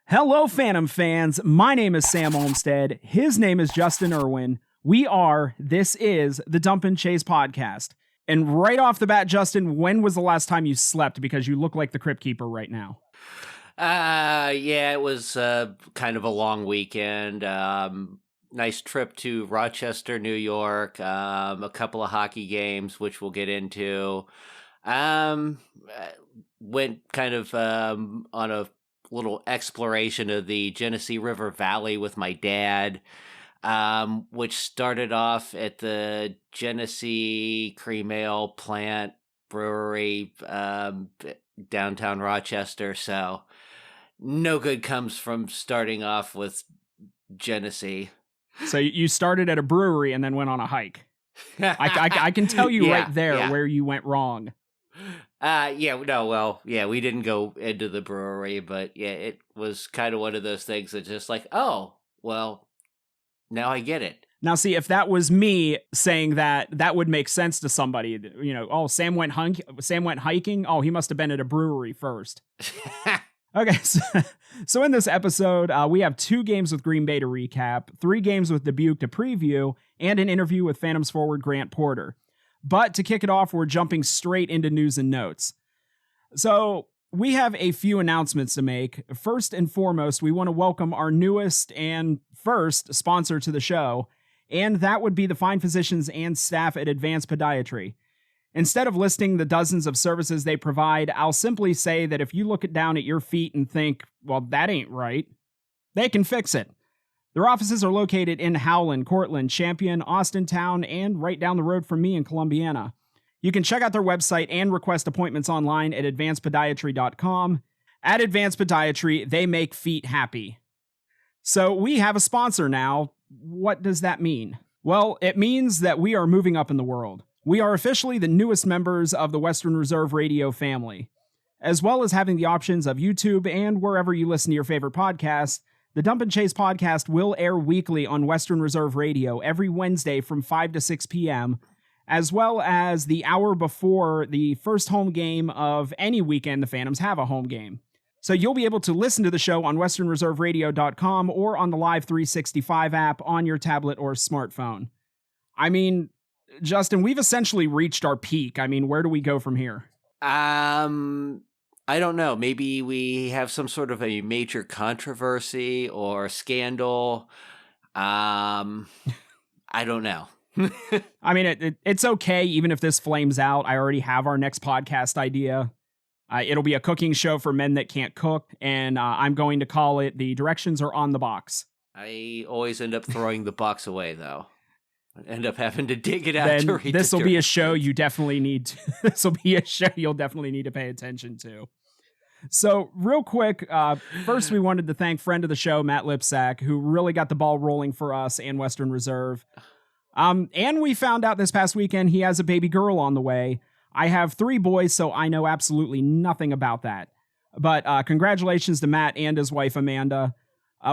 Hello, Phantom fans. My name is Sam Olmstead. His name is Justin Irwin. This is the Dump and Chase podcast. And right off the bat, Justin, when was the last time you slept? Because you look like the Crypt Keeper right now. Yeah, it was kind of a long weekend. Nice trip to Rochester, New York. A couple of hockey games, which we'll get into. Went kind of on a little exploration of the Genesee River Valley with my dad, which started off at the Genesee Cream Ale Plant Brewery, downtown Rochester. So no good comes from starting off with Genesee. So you started at a brewery and then went on a hike. I can tell you right there where you went wrong. We didn't go into the brewery, but yeah, it was kind of one of those things that just like, oh, well, now I get it. Now, see, if that was me saying that, that would make sense to somebody. You know, oh, Sam went hiking. Oh, he must have been at a brewery first. Okay, so in this episode, we have 2 games with Green Bay to recap, 3 games with Dubuque to preview, and an interview with Phantoms forward Grant Porter. But to kick it off, we're jumping straight into news and notes. So we have a few announcements to make. First and foremost, we want to welcome our newest and first sponsor to the show, and that would be the fine physicians and staff at Advanced Podiatry. Instead of listing the dozens of services they provide, I'll simply say that if you look down at your feet and think, well, that ain't right, they can fix it. Their offices are located in Howland, Cortland, Champion, Austintown, and right down the road from me in Columbiana. You can check out their website and request appointments online at advancedpodiatry.com. At Advanced Podiatry, they make feet happy. So we have a sponsor now. What does that mean? Well, it means that we are moving up in the world. We are officially the newest members of the Western Reserve Radio family. As well as having the options of YouTube and wherever you listen to your favorite podcasts, the Dump and Chase podcast will air weekly on Western Reserve Radio every Wednesday from 5 to 6 p.m., as well as the hour before the first home game of any weekend the Phantoms have a home game. So you'll be able to listen to the show on westernreserveradio.com or on the Live 365 app on your tablet or smartphone. I mean, Justin, we've essentially reached our peak. I mean, where do we go from here? I don't know. Maybe we have some sort of a major controversy or scandal. I don't know. I mean, it's okay, even if this flames out. I already have our next podcast idea. It'll be a cooking show for men that can't cook, and I'm going to call it The Directions Are on the Box. I always end up throwing the box away, though. I end up having to dig it out then to read this will be a show you definitely need to, this will be a show you'll definitely need to pay attention to. So real quick, first we wanted to thank friend of the show, Matt Lipsack, who really got the ball rolling for us and Western Reserve. And we found out this past weekend he has a baby girl on the way. I have 3 boys, so I know absolutely nothing about that. But congratulations to Matt and his wife, Amanda.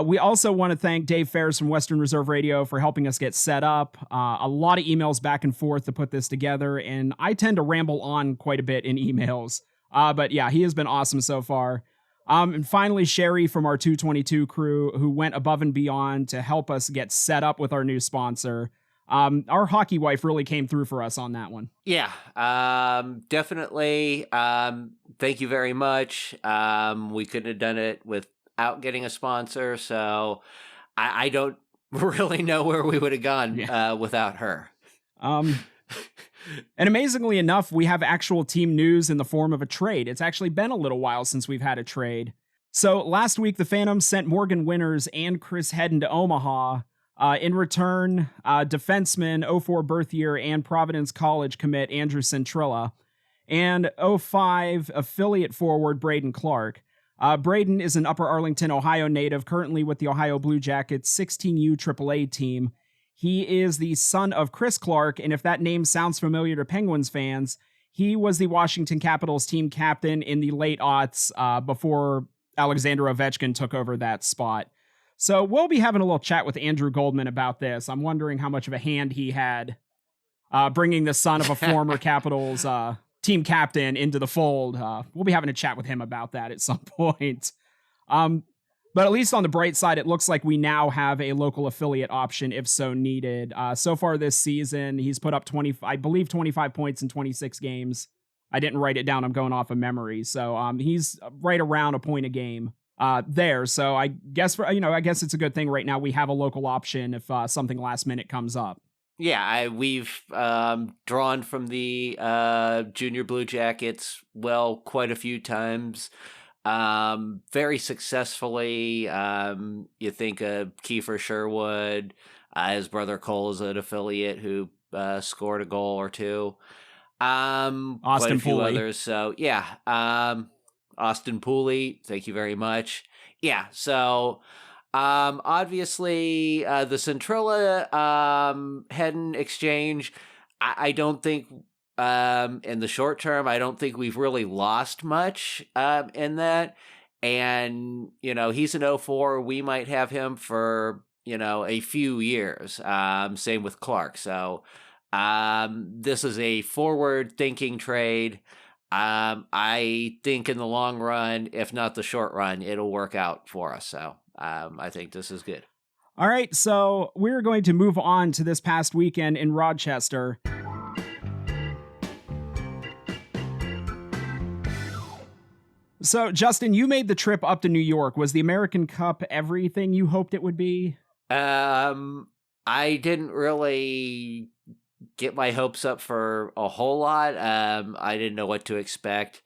We also want to thank Dave Ferris from Western Reserve Radio for helping us get set up. A lot of emails back and forth to put this together, and I tend to ramble on quite a bit in emails. But yeah, he has been awesome so far. And finally, Sherry from our 222 crew, who went above and beyond to help us get set up with our new sponsor. Our hockey wife really came through for us on that one. Yeah, definitely. Thank you very much. We couldn't have done it without getting a sponsor, so I don't really know where we would have gone without her. And amazingly enough, we have actual team news in the form of a trade. It's actually been a little while since we've had a trade. So last week, the Phantoms sent Morgan Winters and Chris Hedden to Omaha. In return, defenseman 04 birth year and Providence College commit Andrew Centrilla, and 05 affiliate forward Braden Clark. Braden is an Upper Arlington, Ohio native, currently with the Ohio Blue Jackets 16U AAA team. He is the son of Chris Clark, and if that name sounds familiar to Penguins fans, he was the Washington Capitals team captain in the late aughts before Alexander Ovechkin took over that spot. So we'll be having a little chat with Andrew Goldman about this. I'm wondering how much of a hand he had bringing the son of a former Capitals team captain into the fold. We'll be having a chat with him about that at some point. But at least on the bright side, it looks like we now have a local affiliate option if so needed. So far this season, he's put up 25 points in 26 games. I didn't write it down. I'm going off of memory. So he's right around a point a game there. So I guess I guess it's a good thing right now we have a local option if something last minute comes up. Yeah, we've drawn from the Junior Blue Jackets quite a few times. Very successfully. You think of Kiefer Sherwood, his brother Cole is an affiliate who scored a goal or two. Austin quite a few Pooley. others. So yeah, Austin Pooley, thank you very much. Yeah, so obviously the Centrilla Hedden exchange, I don't think in the short term, I don't think we've really lost much in that. And, he's an 04. We might have him for, a few years. Same with Clark. So this is a forward-thinking trade. I think in the long run, if not the short run, it'll work out for us. So I think this is good. All right, so we're going to move on to this past weekend in Rochester. So, Justin, you made the trip up to New York. Was the American Cup everything you hoped it would be? I didn't really get my hopes up for a whole lot. I didn't know what to expect.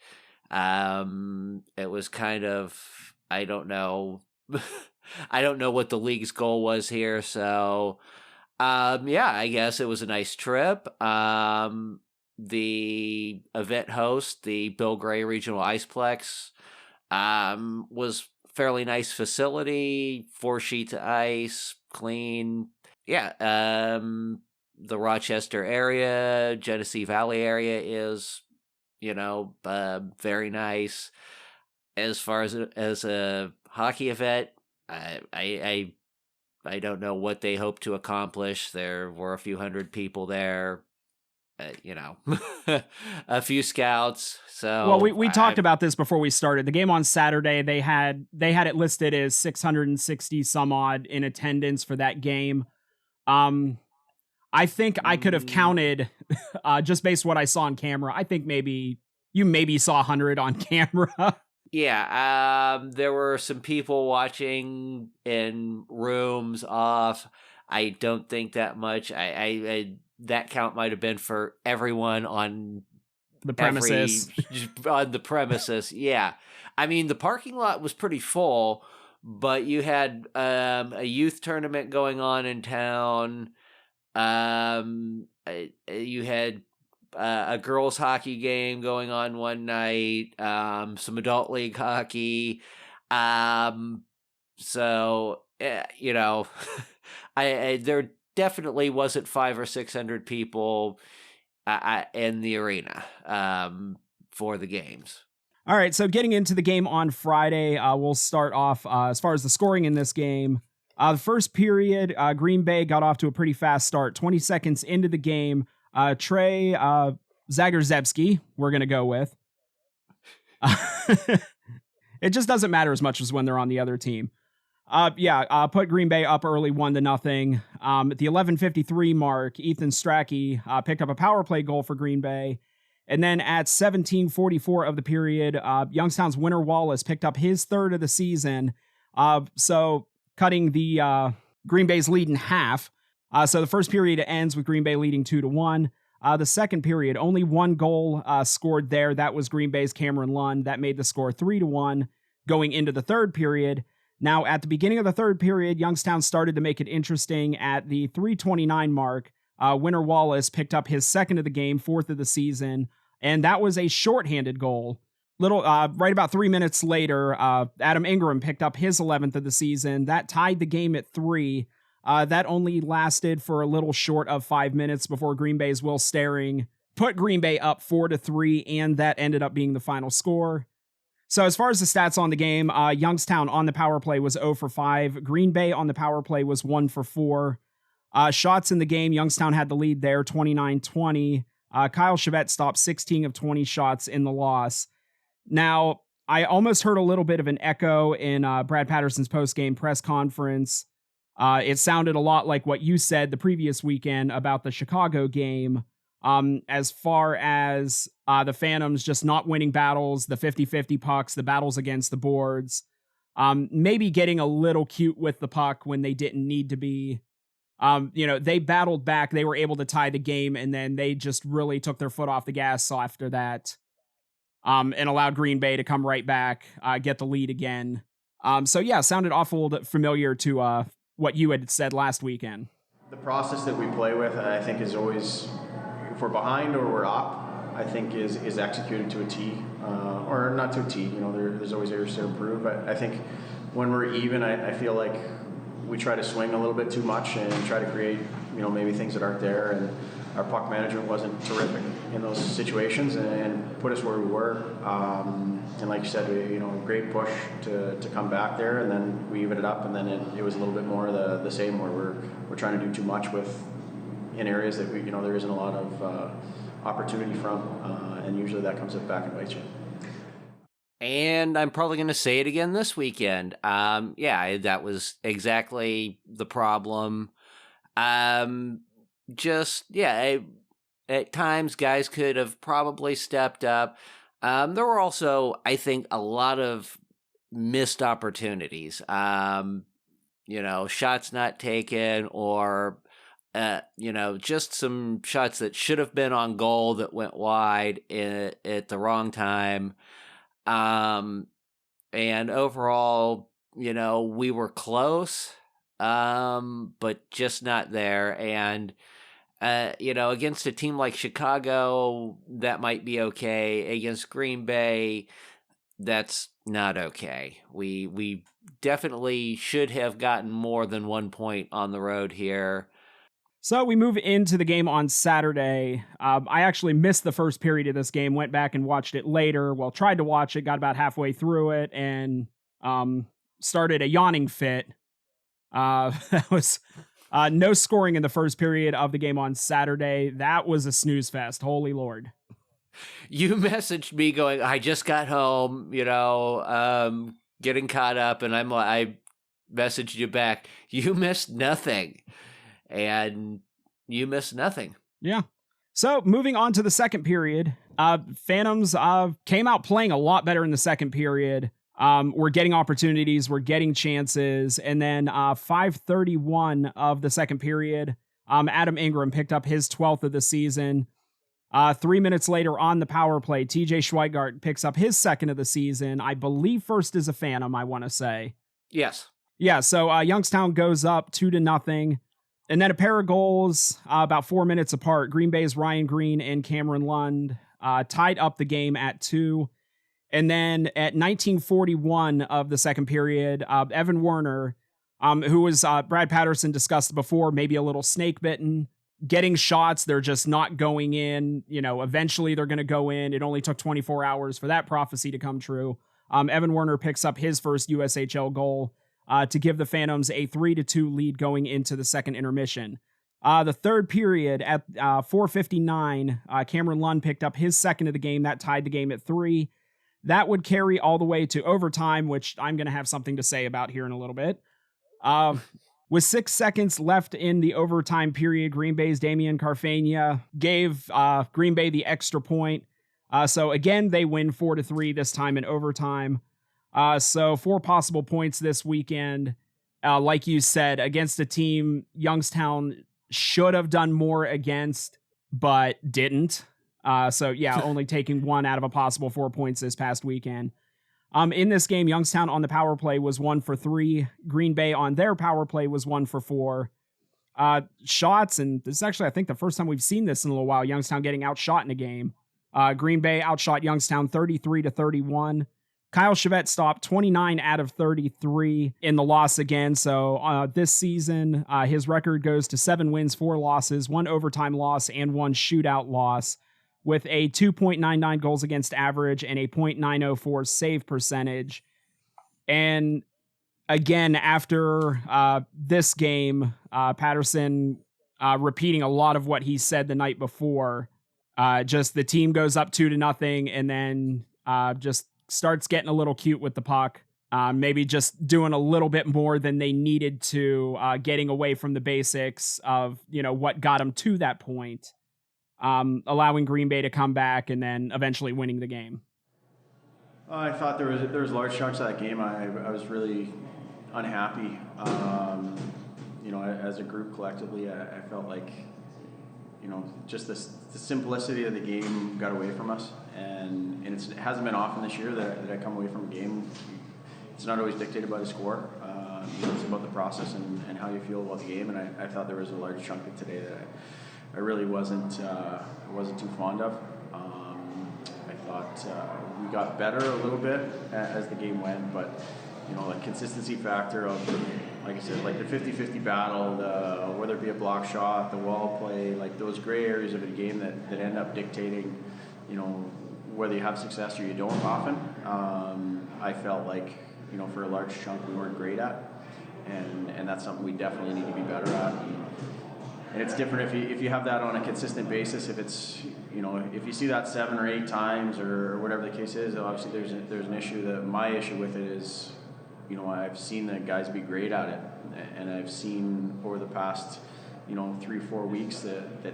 It was kind of, I don't know. I don't know what the league's goal was here. So, yeah, I guess it was a nice trip. The event host, the Bill Gray Regional Iceplex, was fairly nice facility, 4 sheets of ice, clean. Yeah, the Rochester area, Genesee Valley area is, very nice. As far as a hockey event, I don't know what they hope to accomplish. There were a few hundred people there. A few scouts. So well, we talked about this before we started. The game on Saturday, they had it listed as 660 some odd in attendance for that game. I think I could have counted just based on what I saw on camera. I think you maybe saw 100 on camera. Yeah, there were some people watching in rooms off. I don't think that much. I that count might have been for everyone on the premises. On the premises, yeah. I mean, the parking lot was pretty full, but you had a youth tournament going on in town. You had a girls' hockey game going on one night. Some adult league hockey. So there definitely wasn't 500 or 600 people in the arena for the games. All right, so getting into the game on Friday, we'll start off as far as the scoring in this game. The first period, Green Bay got off to a pretty fast start. 20 seconds into the game, Trey Zagorzebski, we're going to go with. It just doesn't matter as much as when they're on the other team. Put Green Bay up early 1-0. At the 11:53 mark, Ethan Strachey picked up a power play goal for Green Bay. And then at 17:44 of the period, Youngstown's Winter Wallace picked up his third of the season. So cutting the Green Bay's lead in half. So the first period ends with Green Bay leading 2-1. The second period, only one goal scored there. That was Green Bay's Cameron Lund. That made the score 3-1 going into the third period. Now, at the beginning of the third period, Youngstown started to make it interesting. At the 3:29 mark, Winter Wallace picked up his second of the game, fourth of the season, and that was a shorthanded goal. Right about 3 minutes later, Adam Ingram picked up his 11th of the season. That tied the game at 3. That only lasted for a little short of 5 minutes before Green Bay's Will Staring put Green Bay up 4-3, and that ended up being the final score. So as far as the stats on the game, Youngstown on the power play was 0 for 5. Green Bay on the power play was 1 for 4. Shots in the game, Youngstown had the lead there, 29-20. Kyle Chevette stopped 16 of 20 shots in the loss. Now, I almost heard a little bit of an echo in Brad Patterson's post-game press conference. It sounded a lot like what you said the previous weekend about the Chicago game, as far as the Phantoms just not winning battles, the 50-50 pucks, the battles against the boards, maybe getting a little cute with the puck when they didn't need to be. They battled back, they were able to tie the game, and then they just really took their foot off the gas after that. And allowed Green Bay to come right back, get the lead again. Sounded awful familiar to what you had said last weekend. The process that we play with, I think, is always, if we're behind or we're up, I think is executed to a T, or not to a T. There's always areas to improve. But I think when we're even, I feel like we try to swing a little bit too much and try to create, maybe things that aren't there. And our puck management wasn't terrific in those situations and put us where we were. And like you said, great push to come back there, and then we even it up, and then it was a little bit more the same, where we're trying to do too much in areas that there isn't a lot of opportunity from, and usually that comes back and bites you. And I'm probably going to say it again this weekend. That was exactly the problem. At times guys could have probably stepped up. There were also, I think, a lot of missed opportunities. Shots not taken, or just some shots that should have been on goal that went wide at the wrong time. And overall, we were close, but just not there. And against a team like Chicago, that might be okay. Against Green Bay, that's not okay. We definitely should have gotten more than 1 point on the road here. So we move into the game on Saturday. I actually missed the first period of this game, went back and watched it later. Well, tried to watch it, got about halfway through it, and started a yawning fit. That was... no scoring in the first period of the game on Saturday. That was a snooze fest. Holy Lord. You messaged me going, I just got home, getting caught up, and I messaged you back, you missed nothing. And you missed nothing. Yeah. So moving on to the second period, Phantoms came out playing a lot better in the second period. We're getting opportunities, we're getting chances, and then 5:31 of the second period, Adam Ingram picked up his 12th of the season. 3 minutes later on the power play, TJ Schweigart picks up his second of the season. I believe first is a Phantom, I want to say. Yes. Yeah, so Youngstown goes up 2-0. And then a pair of goals about 4 minutes apart. Green Bay's Ryan Green and Cameron Lund tied up the game at 2. And then at 1941 of the second period, Evan Werner, who was Brad Patterson discussed before, maybe a little snake bitten, getting shots. They're just not going in. Eventually they're going to go in. It only took 24 hours for that prophecy to come true. Evan Werner picks up his first USHL goal to give the Phantoms a 3-2 lead going into the second intermission. The third period at 4:59, Cameron Lund picked up his second of the game. That tied the game at 3. That would carry all the way to overtime, which I'm going to have something to say about here in a little bit. With 6 seconds left in the overtime period, Green Bay's Damian Carfagna gave Green Bay the extra point. So again, they win 4-3 this time in overtime. So 4 possible points this weekend. Like you said, against a team Youngstown should have done more against, but didn't. Only taking 1 out of a possible 4 points this past weekend. In this game, Youngstown on the power play was 1 for 3. Green Bay on their power play was 1 for 4. Shots, and this is actually, I think, the first time we've seen this in a little while, Youngstown getting outshot in a game. Green Bay outshot Youngstown 33-31. Kyle Chevette stopped 29 out of 33 in the loss again. So this season, his record goes to 7 wins, 4 losses, 1 overtime loss, and 1 shootout loss, with a 2.99 goals against average and a .904 save percentage. And again, after this game, Patterson repeating a lot of what he said the night before. Just the team goes up 2-0, and then just starts getting a little cute with the puck. Maybe just doing a little bit more than they needed to, getting away from the basics of, what got them to that point, allowing Green Bay to come back and then eventually winning the game. I thought there was large chunks of that game. I was really unhappy. As a group collectively, I felt like, just the simplicity of the game got away from us, and it hasn't been often this year that I come away from a game. It's not always dictated by the score. It's about the process and how you feel about the game. And I thought there was a large chunk of today that I really wasn't too fond of. I thought we got better a little bit as the game went, but the consistency factor of, like I said, like the 50-50 battle, whether it be a block shot, the wall play, like those gray areas of a game that end up dictating, whether you have success or you don't often. I felt like, for a large chunk we weren't great at, and that's something we definitely need to be better at. And it's different if you have that on a consistent basis. If it's, if you see that 7 or 8 times or whatever the case is, obviously there's an issue. My issue with it is, I've seen the guys be great at it, and I've seen over the past, 3-4 weeks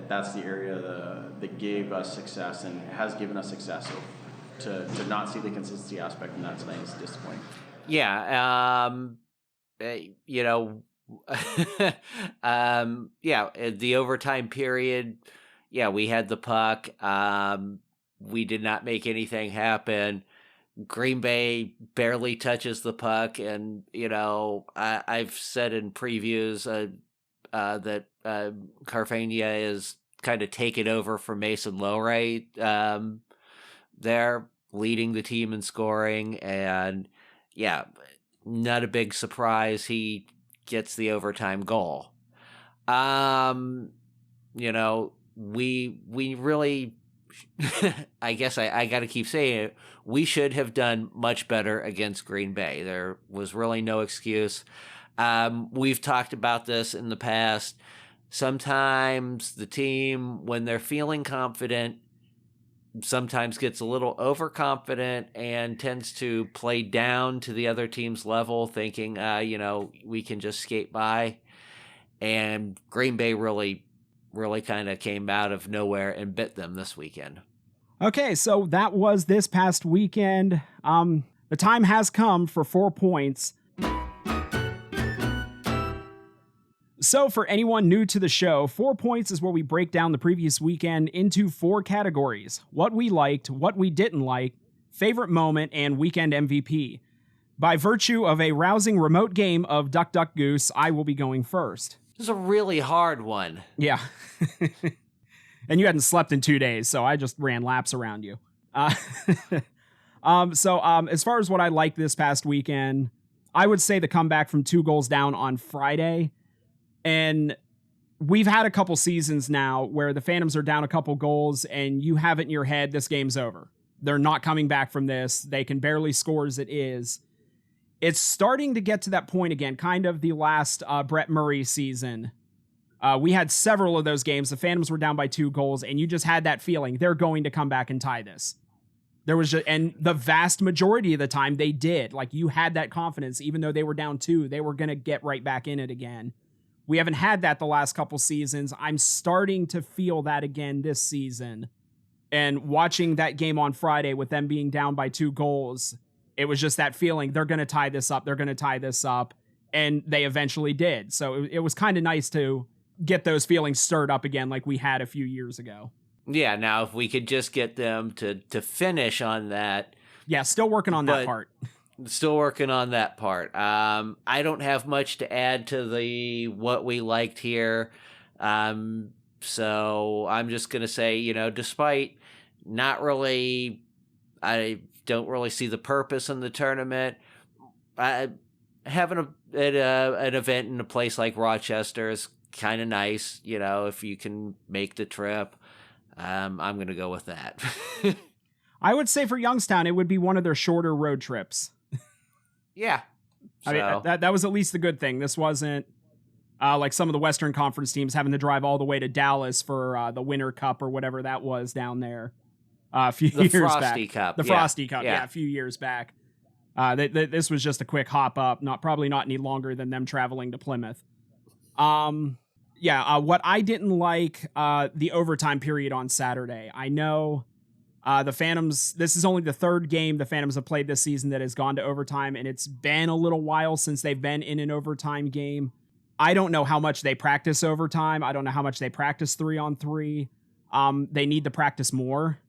that's the area that gave us success and has given us success. So to not see the consistency aspect in that tonight is disappointing. Yeah, the overtime period, we had the puck. We did not make anything happen. Green Bay barely touches the puck, and I've said in previews that Carfagna is kind of taken over for Mason Lowry. They're leading the team in scoring, and not a big surprise. He gets the overtime goal. We really, I guess I got to keep saying it, we should have done much better against Green Bay. There was really no excuse. We've talked about this in the past. Sometimes the team, when they're feeling confident, sometimes gets a little overconfident and tends to play down to the other team's level, thinking, we can just skate by. And Green Bay really kind of came out of nowhere and bit them this weekend. Okay, so that was this past weekend. The time has come for 4 points. So for anyone new to the show, 4 points is where we break down the previous weekend into 4 categories: what we liked, what we didn't like, favorite moment, and weekend MVP. By virtue of a rousing remote game of Duck Duck Goose, I will be going first. This is a really hard one. Yeah. And you hadn't slept in 2 days, so I just ran laps around you. As far as what I liked this past weekend, I would say the comeback from 2 goals down on Friday. And we've had a couple seasons now where the Phantoms are down a couple goals and you have it in your head, this game's over. They're not coming back from this. They can barely score as it is. It's starting to get to that point again, kind of the last Brett Murray season. We had several of those games. The Phantoms were down by 2 goals, and you just had that feeling they're going to come back and tie this. And the vast majority of the time they did. Like, you had that confidence, even though they were down 2, they were going to get right back in it again. We haven't had that the last couple seasons. I'm starting to feel that again this season. And watching that game on Friday with them being down by 2 goals, it was just that feeling, they're going to tie this up. They're going to tie this up. And they eventually did. So it was kind of nice to get those feelings stirred up again like we had a few years ago. Yeah, now if we could just get them to finish on that. Yeah, still working on that part. Still working on that part. I don't have much to add to the what we liked here. So I'm just going to say, despite not really, I don't really see the purpose in the tournament. Having an event in a place like Rochester is kind of nice, if you can make the trip. I'm going to go with that. I would say for Youngstown, it would be one of their shorter road trips. Yeah. So. I mean, that was at least the good thing. This wasn't like some of the Western Conference teams having to drive all the way to Dallas for the Winter Cup or whatever that was down there. a few The years Frosty back. Cup. The yeah. Frosty Cup, yeah, a few years back. This was just a quick hop up, probably not any longer than them traveling to Plymouth. What I didn't like, the overtime period on Saturday. I know the Phantoms, this is only the third game the Phantoms have played this season that has gone to overtime, and it's been a little while since they've been in an overtime game. I don't know how much they practice overtime. I don't know how much they practice 3-on-3. They need to practice more.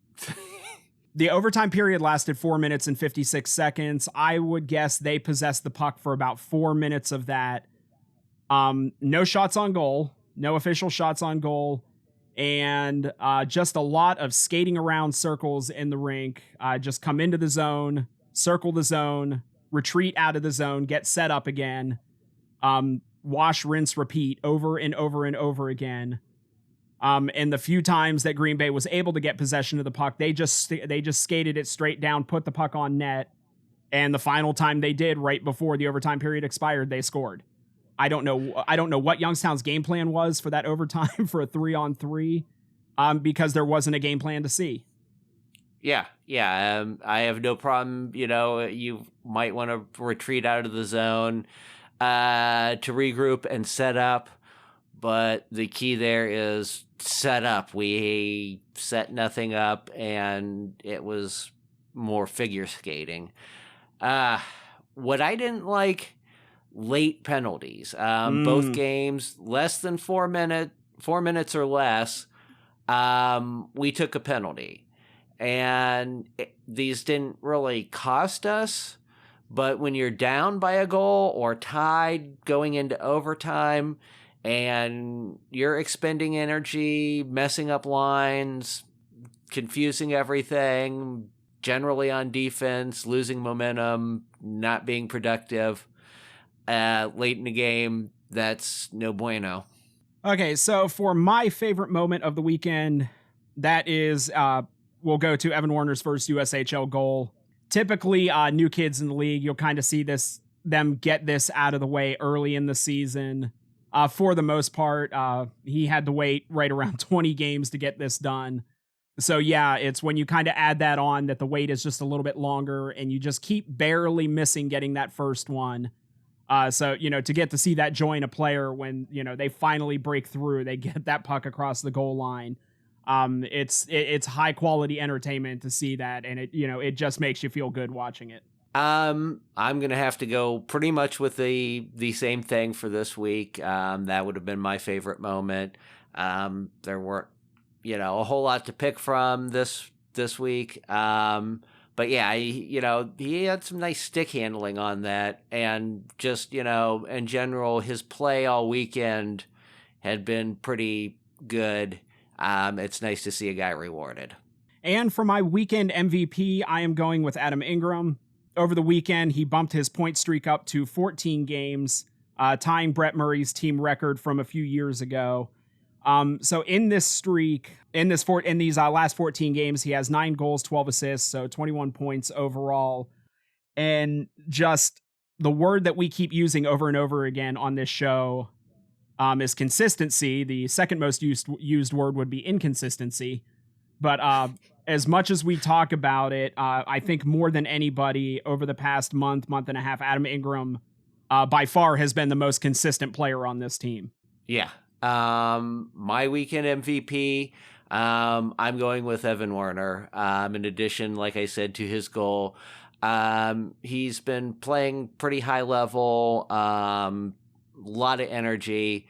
The overtime period lasted 4 minutes and 56 seconds. I would guess they possessed the puck for about 4 minutes of that. No shots on goal, no official shots on goal, and just a lot of skating around circles in the rink. Just come into the zone, circle the zone, retreat out of the zone, get set up again, wash, rinse, repeat over and over and over again. And the few times that Green Bay was able to get possession of the puck, they just skated it straight down, put the puck on net, and the final time they did, right before the overtime period expired, they scored. I don't know what Youngstown's game plan was for that overtime for a 3-on-3, because there wasn't a game plan to see. Yeah. I have no problem. You might want to retreat out of the zone to regroup and set up. But the key there is set up. We set nothing up, and it was more figure skating. What I didn't like, late penalties. Both games, less than 4 minutes or less, we took a penalty. And these didn't really cost us, but when you're down by a goal or tied going into overtime, and you're expending energy, messing up lines, confusing everything, generally on defense, losing momentum, not being productive, late in the game, that's no bueno. Okay, so for my favorite moment of the weekend, that is, we'll go to Evan Warner's first USHL goal. Typically, new kids in the league, you'll kind of see them get this out of the way early in the season. For the most part, he had to wait right around 20 games to get this done. So yeah, it's when you kind of add that on that the wait is just a little bit longer and you just keep barely missing getting that first one. So, to get to see that join a player when, they finally break through, they get that puck across the goal line. It's high quality entertainment to see that. And it just makes you feel good watching it. I'm going to have to go pretty much with the same thing for this week. That would have been my favorite moment. There weren't, a whole lot to pick from this week. But yeah, he had some nice stick handling on that. And just, in general, his play all weekend had been pretty good. It's nice to see a guy rewarded. And for my weekend MVP, I am going with Adam Ingram. Over the weekend, he bumped his point streak up to 14 games, tying Brett Murray's team record from a few years ago. So in this streak, in these last 14 games, he has 9 goals, 12 assists, so 21 points overall. And just the word that we keep using over and over again on this show is consistency. The second most used word would be inconsistency. But as much as we talk about it, I think more than anybody over the past month and a half, Adam Ingram by far has been the most consistent player on this team. Yeah. My weekend MVP, I'm going with Evan Warner. In addition, like I said, to his goal, he's been playing pretty high level, lot of energy.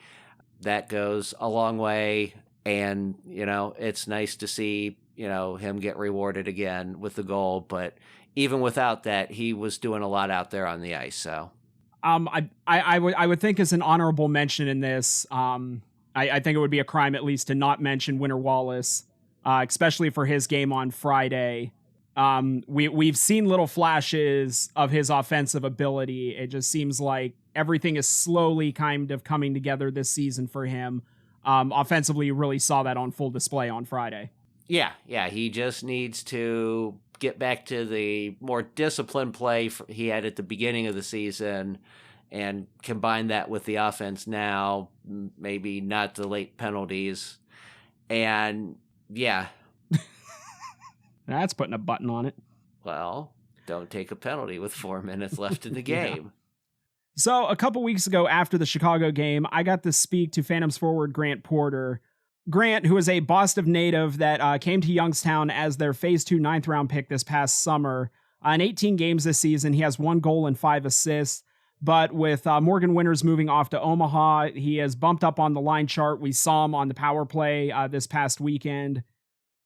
That goes a long way. And, it's nice to see, him get rewarded again with the goal. But even without that, he was doing a lot out there on the ice. So, I would think as an honorable mention in this, I think it would be a crime at least to not mention Winter Wallace, especially for his game on Friday. We've seen little flashes of his offensive ability. It just seems like everything is slowly kind of coming together this season for him. Offensively, you really saw that on full display on Friday. Yeah. He just needs to get back to the more disciplined play he had at the beginning of the season and combine that with the offense now, maybe not the late penalties. And yeah. That's putting a button on it. Well, don't take a penalty with 4 minutes left in the Yeah. game. So a couple weeks ago after the Chicago game, I got to speak to Phantoms forward Grant Porter. Grant, who is a Boston native that came to Youngstown as their Phase 2 ninth round pick this past summer. In 18 games this season, he has 1 goal and 5 assists. But with Morgan Winters moving off to Omaha, he has bumped up on the line chart. We saw him on the power play this past weekend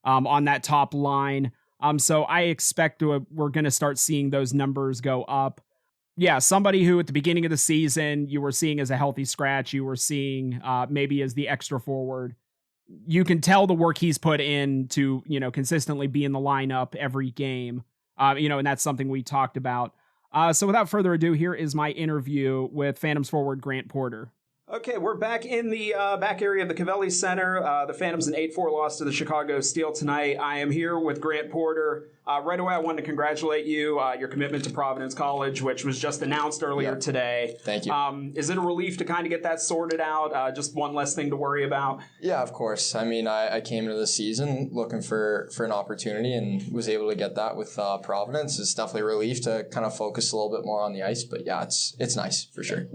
on that top line. So I expect we're going to start seeing those numbers go up. Yeah, somebody who at the beginning of the season you were seeing as a healthy scratch, you were seeing maybe as the extra forward. You can tell the work he's put in to, consistently be in the lineup every game. And that's something we talked about. So without further ado, here is my interview with Phantoms forward Grant Porter. Okay, we're back in the back area of the Cavelli Center. The Phantoms an 8-4 loss to the Chicago Steel tonight. I am here with Grant Porter. Right away, I wanted to congratulate you, your commitment to Providence College, which was just announced earlier today. Thank you. Is it a relief to kind of get that sorted out? Just one less thing to worry about? Yeah, of course. I mean, I came into the season looking for an opportunity and was able to get that with Providence. It's definitely a relief to kind of focus a little bit more on the ice, but yeah, it's nice for sure.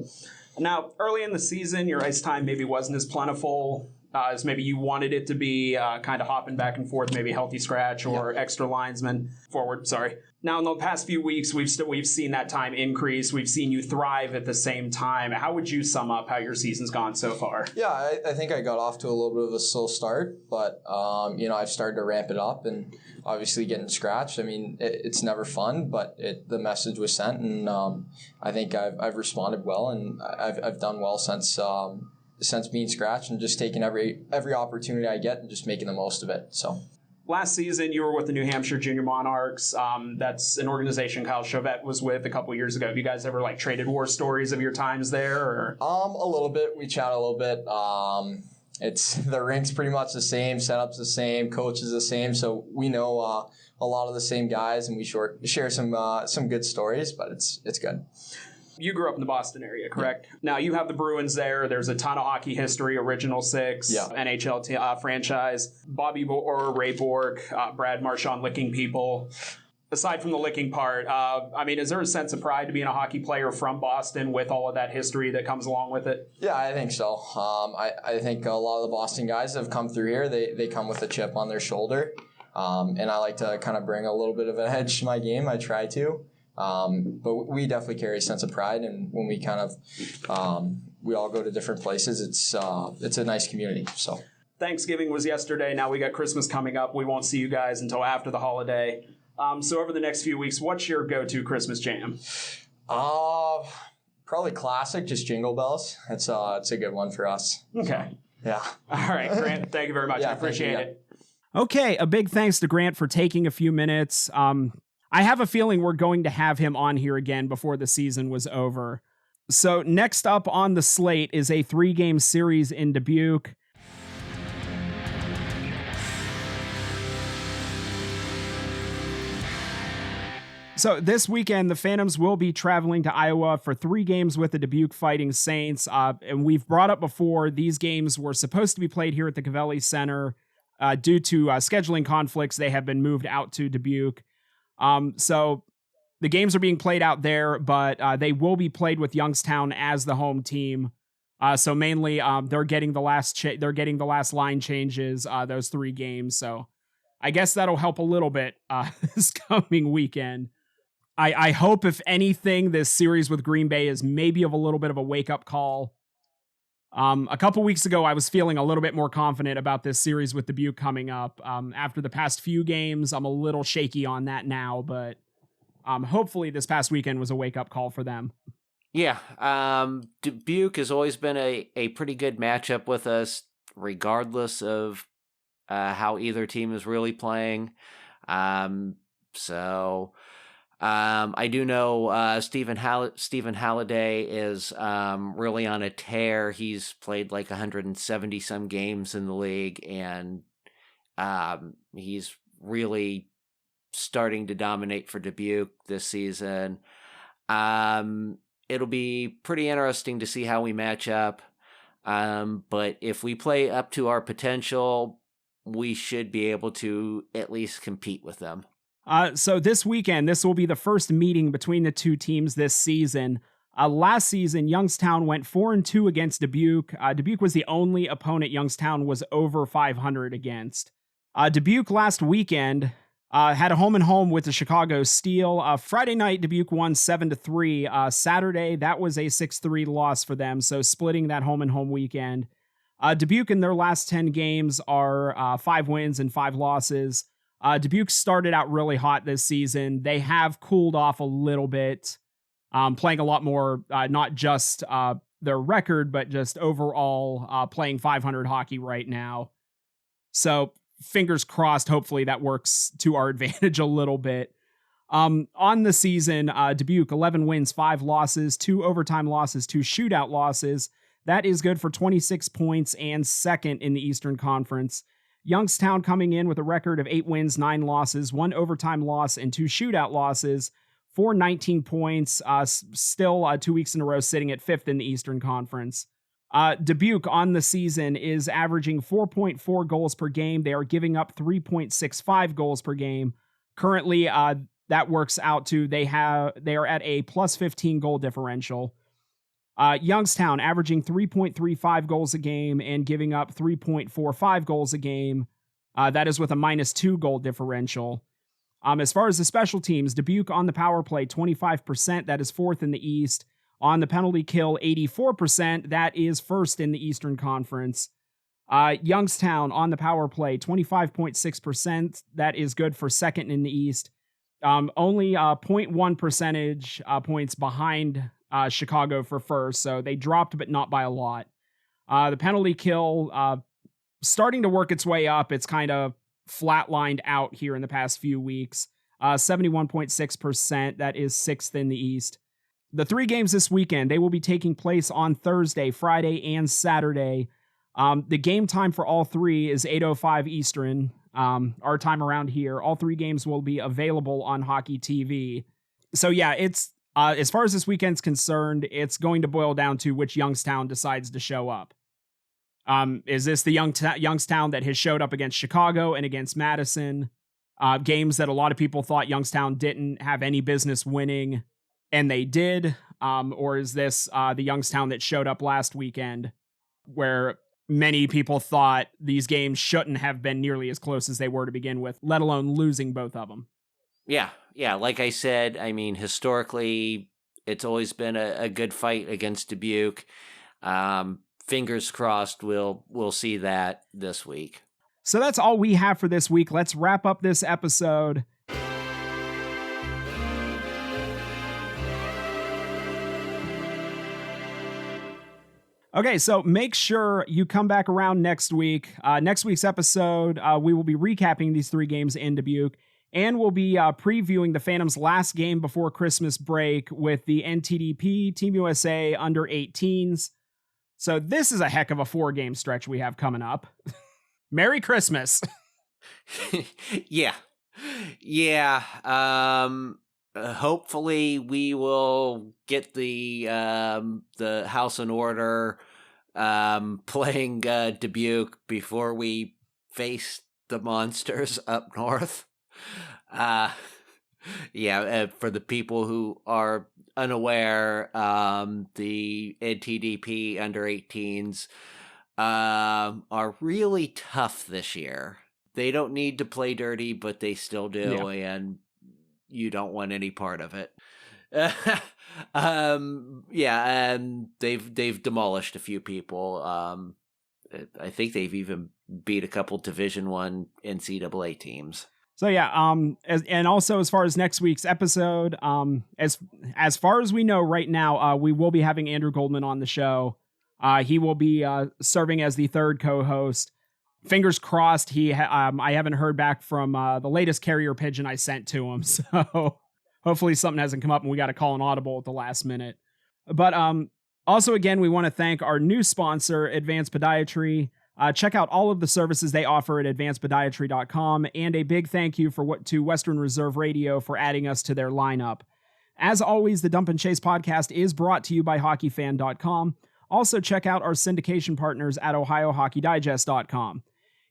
Now, early in the season, your ice time maybe wasn't as plentiful as maybe you wanted it to be, kind of hopping back and forth, maybe healthy scratch or extra linesman forward. Sorry. Now, in the past few weeks, we've seen that time increase. We've seen you thrive at the same time. How would you sum up how your season's gone so far? Yeah, I think I got off to a little bit of a slow start, but I've started to ramp it up, and obviously getting scratched. I mean, it's never fun, but the message was sent, and I think I've responded well, and I've done well since being scratched, and just taking every opportunity I get and just making the most of it. So. Last season, you were with the New Hampshire Junior Monarchs. That's an organization Kyle Chauvette was with a couple years ago. Have you guys ever traded war stories of your times there? Or? A little bit. We chat a little bit. It's the rink's pretty much the same, setup's the same, coach is the same, so we know a lot of the same guys, and we share some good stories, but it's good. You grew up in the Boston area, correct? Yeah. Now, you have the Bruins there. There's a ton of hockey history, Original Six, NHL franchise. Bobby Orr, Ray Bork, Brad Marchand licking people. Aside from the licking part, is there a sense of pride to being a hockey player from Boston with all of that history that comes along with it? Yeah, I think so. I think a lot of the Boston guys that have come through here, they come with a chip on their shoulder. And I like to kind of bring a little bit of an edge to my game. I try to. But we definitely carry a sense of pride, and when we kind of we all go to different places, it's a nice community. So Thanksgiving was yesterday. Now we got Christmas coming up. We won't see you guys until after the holiday. So over the next few weeks, what's your go-to Christmas jam? Probably classic, just Jingle Bells. It's a good one for us. Okay. Yeah. All right, Grant. Thank you very much. I appreciate it. Yeah. Okay, a big thanks to Grant for taking a few minutes. I have a feeling we're going to have him on here again before the season was over. So next up on the slate is a 3-game series in Dubuque. So this weekend, the Phantoms will be traveling to Iowa for 3 games with the Dubuque Fighting Saints. And we've brought up before, these games were supposed to be played here at the Cavelli Center. Due to scheduling conflicts, they have been moved out to Dubuque. So the games are being played out there, but they will be played with Youngstown as the home team. So mainly, they're getting the last line changes those 3 games. So I guess that'll help a little bit this coming weekend. I hope, if anything, this series with Green Bay is maybe of a little bit of a wake up call. A couple weeks ago, I was feeling a little bit more confident about this series with Dubuque coming up. After the past few games, I'm a little shaky on that now, but hopefully this past weekend was a wake-up call for them. Yeah, Dubuque has always been a pretty good matchup with us, regardless of how either team is really playing. I do know Stephen Halliday is really on a tear. He's played 170 some games in the league, and he's really starting to dominate for Dubuque this season. It'll be pretty interesting to see how we match up. But if we play up to our potential, we should be able to at least compete with them. So this weekend, this will be the first meeting between the two teams this season. Last season, Youngstown went 4-2 against Dubuque. Dubuque was the only opponent Youngstown was over 500 against. Dubuque last weekend had a home and home with the Chicago Steel. Friday night, Dubuque won 7-3. Saturday, that was a 6-3 loss for them, so splitting that home and home weekend. Dubuque in their last 10 games are 5 wins and 5 losses. Dubuque started out really hot this season. They have cooled off a little bit, playing a lot more, not just their record, but just overall playing 500 hockey right now. So fingers crossed, hopefully that works to our advantage a little bit. On the season, Dubuque, 11 wins, 5 losses, 2 overtime losses, 2 shootout losses. That is good for 26 points and second in the Eastern Conference. Youngstown coming in with a record of 8 wins, 9 losses, 1 overtime loss, and 2 shootout losses for 19 points. Still 2 weeks in a row sitting at 5th in the Eastern Conference. Dubuque on the season is averaging 4.4 goals per game. They are giving up 3.65 goals per game. Currently, that works out to they are at a plus 15 goal differential. Youngstown averaging 3.35 goals a game and giving up 3.45 goals a game. That is with a -2 goal differential. As far as the special teams, Dubuque on the power play, 25%. That is 4th in the East. On the penalty kill, 84%. That is 1st in the Eastern Conference. Youngstown on the power play, 25.6%. That is good for 2nd in the East. Only 0.1 percentage points behind Chicago for 1st, so they dropped, but not by a lot. The penalty kill starting to work its way up. It's kind of flatlined out here in the past few weeks. 71.6%. That is 6th in the East. The 3 games this weekend, they will be taking place on Thursday, Friday, and Saturday. The game time for all 3 is 8:05 Eastern, our time around here. All 3 games will be available on Hockey TV. So yeah, it's as far as this weekend's concerned, it's going to boil down to which Youngstown decides to show up. Is this the Youngstown that has showed up against Chicago and against Madison? Games that a lot of people thought Youngstown didn't have any business winning, and they did. Or is this the Youngstown that showed up last weekend, where many people thought these games shouldn't have been nearly as close as they were to begin with, let alone losing both of them? Yeah. Like I said, I mean, historically, it's always been a good fight against Dubuque. Fingers crossed we'll see that this week. So that's all we have for this week. Let's wrap up this episode. Okay, so make sure you come back around next week. Next week's episode, we will be recapping these 3 games in Dubuque, and we'll be previewing the Phantoms' last game before Christmas break with the NTDP Team USA under 18s. So this is a heck of a 4-game stretch we have coming up. Merry Christmas. Yeah. Hopefully we will get the house in order, playing Dubuque before we face the monsters up north. For the people who are unaware, the NTDP under 18s are really tough this year. They don't need to play dirty, but they still do, and you don't want any part of it. And they've demolished a few people. I think they've even beat a couple Division I NCAA teams. So and also as far as next week's episode, as far as we know right now, we will be having Andrew Goldman on the show. He will be serving as the 3rd co-host. Fingers crossed. I haven't heard back from the latest carrier pigeon I sent to him, so hopefully something hasn't come up and we got to call an audible at the last minute. But also, again, we want to thank our new sponsor, Advanced Podiatry. Check out all of the services they offer at advancedpodiatry.com, and a big thank you to Western Reserve Radio for adding us to their lineup. As always, the Dump and Chase podcast is brought to you by hockeyfan.com. Also, check out our syndication partners at ohiohockeydigest.com.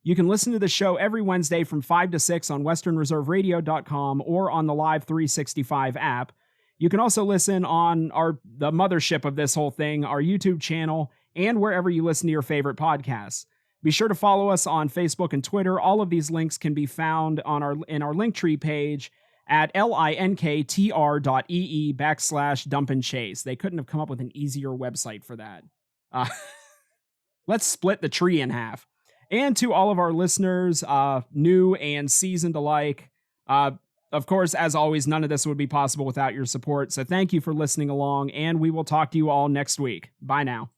You can listen to the show every Wednesday from 5 to 6 on westernreserveradio.com or on the Live 365 app. You can also listen on the mothership of this whole thing, our YouTube channel, and wherever you listen to your favorite podcasts. Be sure to follow us on Facebook and Twitter. All of these links can be found in our Linktree page at linktr.ee/dumpandchase. They couldn't have come up with an easier website for that. Let's split the tree in half. And to all of our listeners, new and seasoned alike, of course, as always, none of this would be possible without your support. So thank you for listening along, and we will talk to you all next week. Bye now.